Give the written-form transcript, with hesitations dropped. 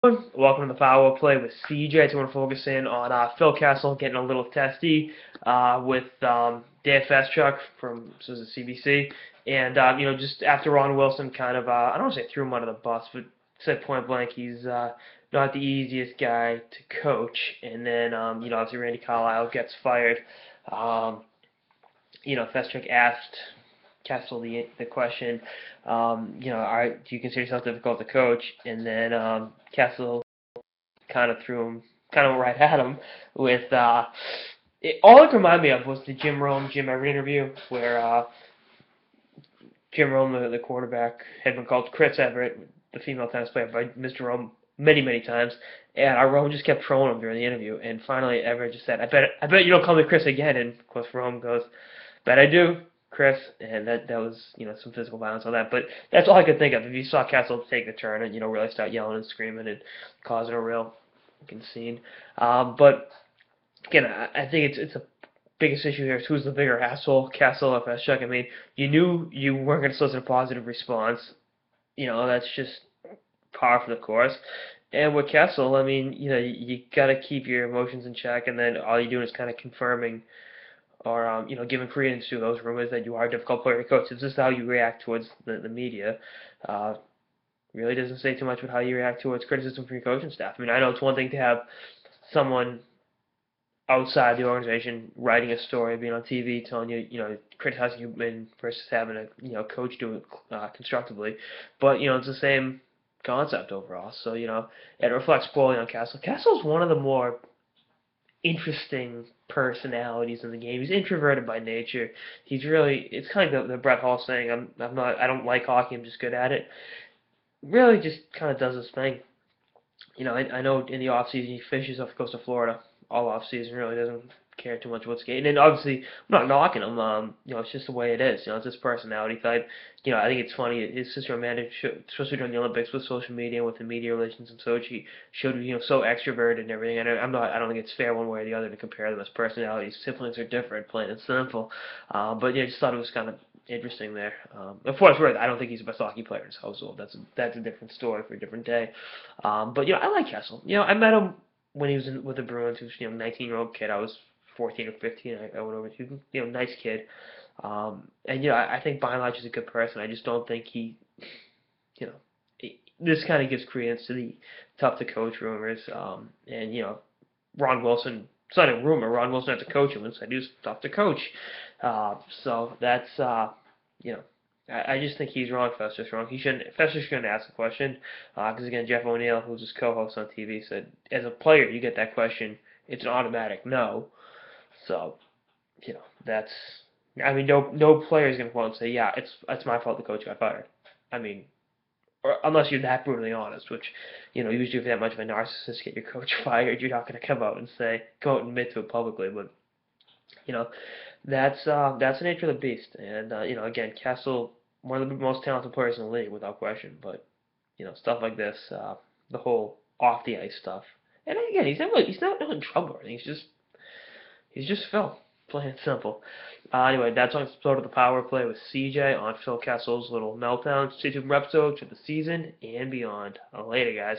Welcome to the Power Play with CJ. So I want to focus in on Phil Kessel getting a little testy with Dan Feschuk from CBC, and just after Ron Wilson kind of I don't want to say threw him under the bus, but said point blank he's not the easiest guy to coach, and then obviously Randy Carlisle gets fired. Um, Feschuk asked Kessel the question, do you consider yourself difficult to coach? And then Kessel kind of threw him kind of right at him with all it reminded me of was the Jim Everett interview where Jim Rome, the quarterback, had been called Chris Everett, the female tennis player, by Mr. Rome many times, and Rome just kept trolling him during the interview, and finally Everett just said, I bet you don't call me Chris again," and of course Rome goes, "Bet I do, Chris," and that was some physical violence on that, but that's all I could think of. If you saw Kessel take the turn and really start yelling and screaming and causing a real scene, but again, I think it's a biggest issue here is who's the bigger asshole, Kessel or Feschuk. I mean, you knew you weren't going to solicit a positive response. That's just par for the course. And with Kessel, I mean, you got to keep your emotions in check, and then all you're doing is kind of confirming or giving credence to those rumors that you are a difficult player to coach. It's just how you react towards the media. Uh, really doesn't say too much about how you react towards criticism from your coaching staff. I mean, I know it's one thing to have someone outside the organization writing a story, being on TV, telling you, criticizing you versus having a, coach do it constructively. But, it's the same concept overall. So, it reflects poorly on Kessel. Kessel's one of the more interesting personalities in the game. He's introverted by nature. It's kind of the Brett Hall saying, I don't like hockey, I'm just good at it. Really just kind of does his thing. I know in the off season he fishes off the coast of Florida all off season. Really doesn't care too much about skating. And obviously, I'm not knocking him. It's just the way it is. It's his personality type. I think it's funny. His sister Amanda, especially during the Olympics with social media, with the media relations and so she showed so extroverted and everything. And I don't think it's fair one way or the other to compare them as personalities. Siblings are different, plain and simple. But yeah, I just thought it was kind of interesting there. Of course, I don't think he's the best hockey player in his household. That's a different story for a different day. But I like Kessel. I met him when he was with the Bruins. He was 19-year-old kid. I was 14 or 15. I went over to nice kid. And I think by and large he's a good person. I just don't think he you know this kind of gives credence to the tough to coach rumors. And Ron Wilson. It's not a rumor. Ron Wilson had to coach him and said he was tough to coach. So that's you know I just think he's wrong. Fester's wrong. Fester shouldn't ask the question because again, Jeff O'Neill, who's his co-host on TV, said as a player you get that question, it's an automatic no. So that's. I mean, no player is gonna come out and say, yeah, it's my fault the coach got fired. I mean, or unless you're that brutally honest, which usually if you're that much of a narcissist, get your coach fired, you're not gonna come out and admit to it publicly. But you know, that's the nature of the beast. And again, Kessel, one of the most talented players in the league without question. But stuff like this, the whole off the ice stuff. And again, he's not in trouble or anything. He's just Phil, plain and simple. Anyway, that's on episode of the Power Play with CJ on Phil Kessel's little meltdown. Stay tuned for episodes for the season and beyond. Later, guys.